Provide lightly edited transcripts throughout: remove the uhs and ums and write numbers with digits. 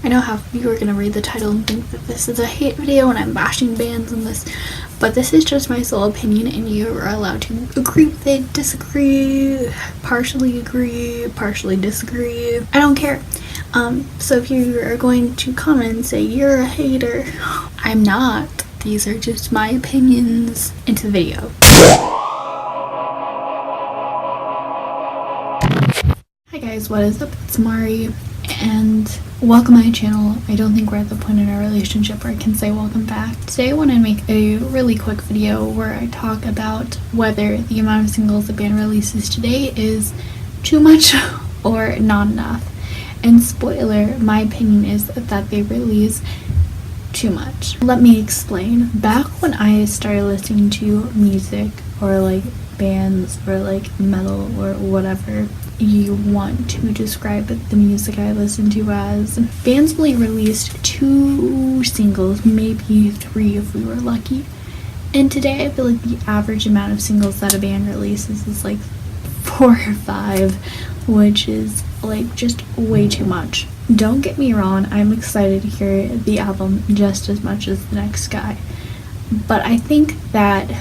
I know half of you are going to read the title and think that this is a hate video and I'm bashing bands and this, but this is just my sole opinion and you are allowed to agree with it, disagree, partially agree, partially disagree. I don't care. So if you are going to comment and say you're a hater, I'm not. These are just my opinions. Into the video. Hi guys, what is up? It's Mari and welcome to my channel. I don't think we're at the point in our relationship where I can say welcome back. Today I want to make a really quick video where I talk about whether the amount of singles the band releases today is too much or not enough. And spoiler, my opinion is that they release too much. Let me explain. Back when I started listening to music or like bands or like metal or whatever you want to describe the music I listen to as, bands only released 2 singles, maybe 3 if we were lucky. And today I feel like the average amount of singles that a band releases is like 4 or 5, which is like just way too much. Don't get me wrong, I'm excited to hear the album just as much as the next guy, but I think that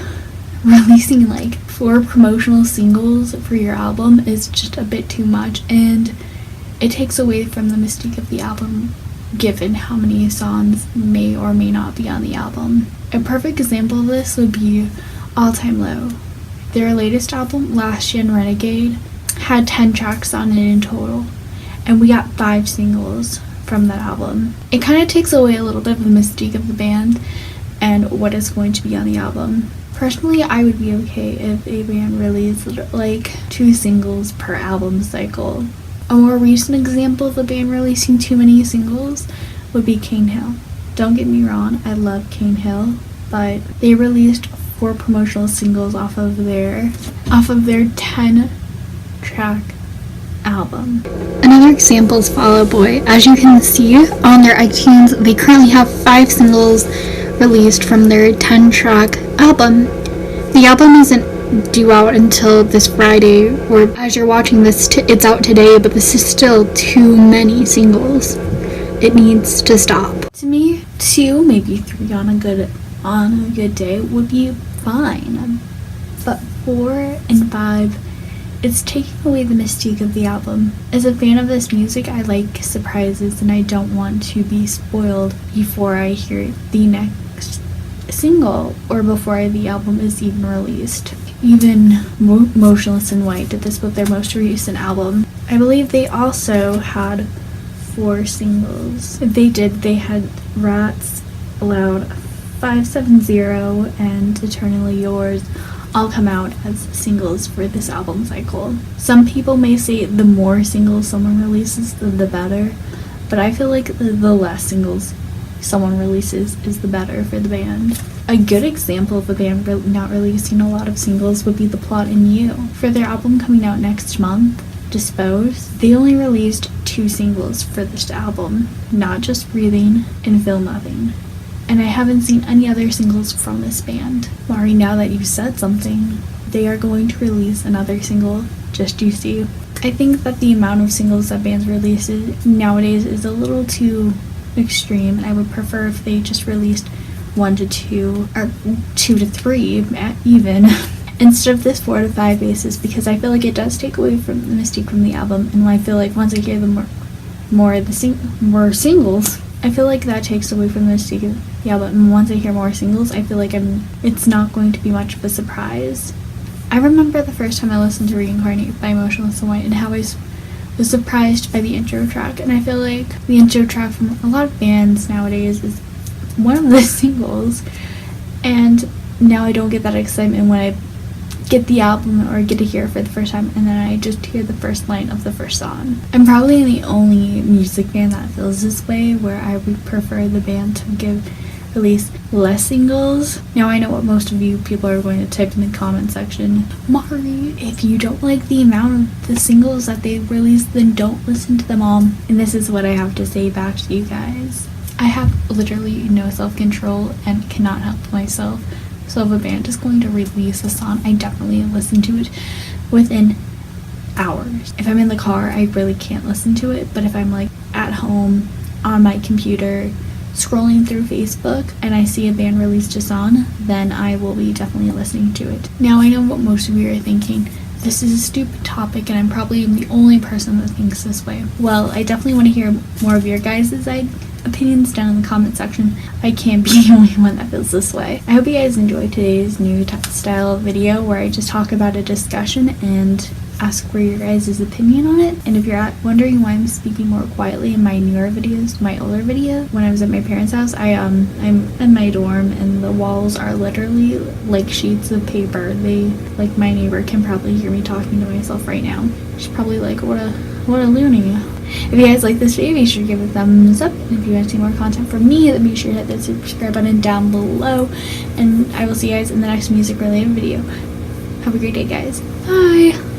releasing like 4 promotional singles for your album is just a bit too much, and it takes away from the mystique of the album given how many songs may or may not be on the album. A perfect example of this would be All Time Low. Their latest album, Last Gen Renegade, had 10 tracks on it in total, and we got 5 singles from that album. It kind of takes away a little bit of the mystique of the band and what is going to be on the album. Personally, I would be okay if a band released like 2 singles per album cycle. A more recent example of a band releasing too many singles would be Cane Hill. Don't get me wrong, I love Cane Hill, but they released 4 promotional singles off of their 10-track album. Another example is Fall Out Boy. As you can see on their iTunes, they currently have 5 singles released from their 10-track album. The album isn't due out until this Friday, or as you're watching this, it's out today, but this is still too many singles. It needs to stop. To me, 2, maybe 3 on a good day would be fine, but 4 and 5, it's taking away the mystique of the album. As a fan of this music, I like surprises and I don't want to be spoiled before I hear the next single or before the album is even released. Even Motionless in White did this with their most recent album. I believe they also had 4 singles. They had Rats, Loud, 570, and Eternally Yours all come out as singles for this album cycle. Some people may say the more singles someone releases, the better, but I feel like the less singles someone releases is the better for the band. A good example of a band not releasing a lot of singles would be The Plot in You. For their album coming out next month, Dispose, they only released 2 singles for this album, Not Just Breathing and Feel Nothing. And I haven't seen any other singles from this band. Mari, now that you said something, they are going to release another single, Just You See. I think that the amount of singles that bands release nowadays is a little too extreme, and I would prefer if they just released 1 to 2, or 2 to 3 even, instead of this 4 to 5 basis, because I feel like it does take away from the mystique from the album, and I feel like once I hear more singles, I feel like that takes away from the mystique of the album, and once I hear more singles, I feel like it's not going to be much of a surprise. I remember the first time I listened to Reincarnate by Motionless in White and how I was surprised by the intro track, and I feel like the intro track from a lot of bands nowadays is one of the singles, and now I don't get that excitement when I get the album or get to hear it for the first time and then I just hear the first line of the first song. I'm probably the only music band that feels this way, where I would prefer the band to release less singles. Now I know what most of you people are going to type in the comment section. Mari, if you don't like the amount of the singles that they release, then don't listen to them all. And this is what I have to say back to you guys. I have literally no self-control and cannot help myself. So if a band is going to release a song, I definitely listen to it within hours. If I'm in the car, I really can't listen to it, but if I'm like at home on my computer scrolling through Facebook and I see a band released a song, then I will be definitely listening to it. Now I know what most of you are thinking. This is a stupid topic and I'm probably the only person that thinks this way. Well, I definitely want to hear more of your guys' opinions down in the comment section. I can't be the only one that feels this way. I hope you guys enjoyed today's new style video where I just talk about a discussion and ask for your guys' opinion on it. And if you're wondering why I'm speaking more quietly in my newer videos, my older video, when I was at my parents' house, I'm in my dorm and the walls are literally like sheets of paper. Like my neighbor can probably hear me talking to myself right now. She's probably like, what a loony. If you guys like this video, be sure to give it a thumbs up. And if you want to see more content from me, then be sure to hit that subscribe button down below. And I will see you guys in the next music related video. Have a great day, guys. Bye.